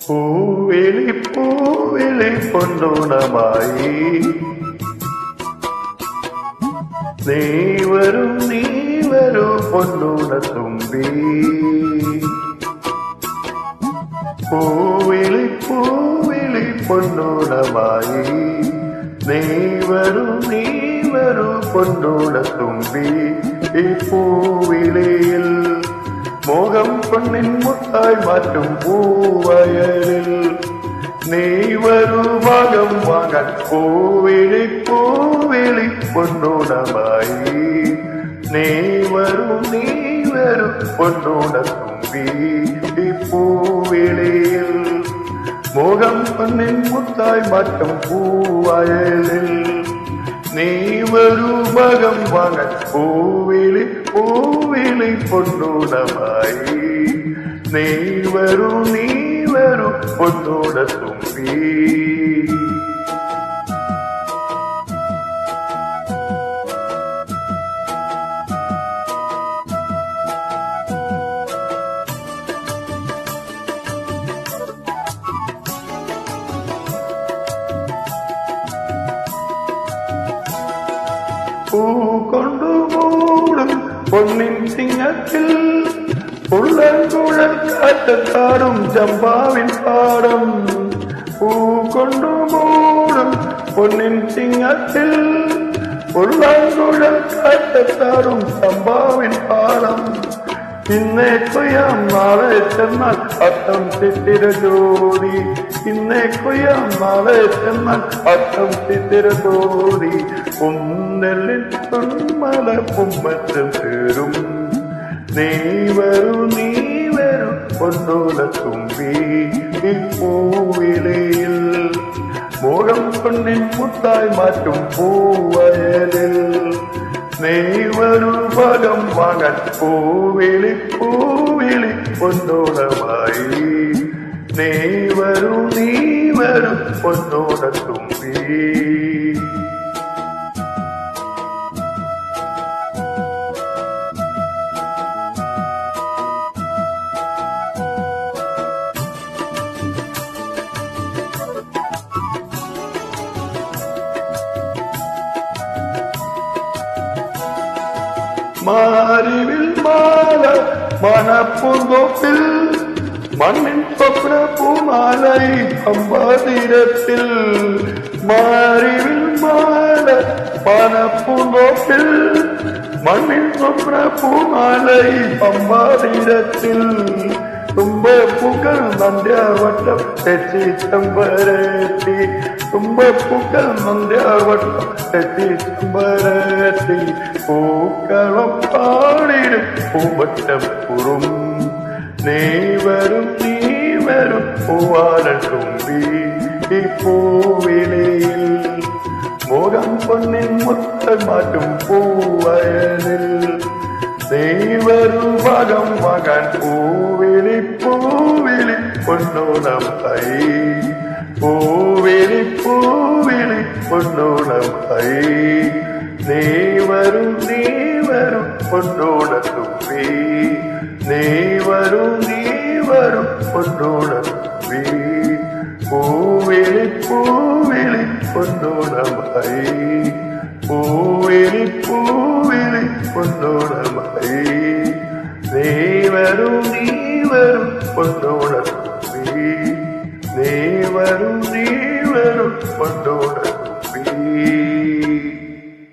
പൂവിളി പൂവിളി പൊന്നോണമായി നീ വരൂ പൊന്നോണത്തുമ്പി. പൂവിളി പൂവിളി പൊന്നോണമായി നീ വരൂ പൊന്നോണത്തുമ്പി. ഈ പൂവിളിയിൽ മോഹം പൊന്നിൻ മുത്തായി മാറ്റും പൂവയലിൽ നീ വരൂ ഭാഗം വാങ്ങാൻ. പൂവിളി പൂവിളി പൊന്നോണമായി നീ വരൂ പൊന്നോണത്തുമ്പി. ഈ പൂവിളിയിൽ മോഹം പൊന്നിൻ മുത്തായി മാറ്റും പൂവയലിൽ നീ വരൂ ഭാഗം വാങ്ങാൻ. പൂവിളി പൂവിളി പൊന്നോണമായി നീ വരൂ പൊന്നോണത്തുമ്പി. പൂ കൊണ്ടുമൂടും പൊന്നിൻ സിംഗത്തിൽ ഉള്ളൻകുഴൽ കാറ്റത്താടും ചമ്പാവിൻ പാടം. പൂ കൊണ്ടുമൂടും പൊന്നിൻ സിംഗത്തിൽ ഉള്ളൻകുഴൽ കാറ്റത്താടും ചമ്പാവിൻ പാടം. ഇന്നേ കൊയ്യാം നാളെ ചെന്നാൽ അത്തം ചിത്തിര ജോഡി. ഇന്നേ കൊയ്യാം നാളെ ചെന്നാൽ അത്തം ചിത്തിര ജോഡി. കുന്നെല്ലിൽ പൊന്മല കുമ്മറ്റം ചേരും നീ വരൂ പൊന്നോണത്തുമ്പി. ഈ പൂവിളിയിൽ മോഹം പൊന്നിൻ മുത്തായി മാറ്റും പൂവയലിൽ നീ വരൂ ഭാഗം വാങ്ങാൻ. പൂവിളി പൂവിളി പൊന്നോണമായി നീ വരൂ പൊന്നോണത്തുമ്പി. മാരിവിൽ മാല മനപ്പൂന്തോപ്പിൽ മണ്ണിൻ സ്വപ്ന പൂമാലൈ പമ്പാതീരത്തിൽ. മാരിവിൽ മാല മനപ്പൂന്തോപ്പിൽ മണ്ണിൻ സ്വപ്ന പൂമാലൈ പമ്പാതീരത്തിൽ. തുമ്പപ്പൂക്കൾ നന്ദ്യാവട്ടം തെച്ചി ചെമ്പരത്തി. തുമ്പപ്പൂക്കൾ നന്ദ്യാവട്ടം തെച്ചി ചെമ്പരത്തി. പൂക്കളം പാടിടും പൂവട്ടപ്പുറും നീ വരും പൂവാലത്തുമ്പി. ഈ പൂവിളിയിൽ മോഹം പൊന്നിൻ മുത്തൽ മാറ്റും പൂവയലിൽ നീ വരൂ ഭാഗം വാങ്ങാൻ. പൂവിളി പൂവിളി പൊന്നോണമായി പൂവിളി പൂവിളി പൊന്നോണമായി നീ വരൂ പൊന്നോണത്തുമ്പി. നീ വരൂ പൊന്നോണത്തുമ്പി. പൂവിളി പൂവിളി പൊന്നോണമായി പൂവിളി പൂവിളി പൊന്നോണമായി നീ വരൂ പൊന്നോണ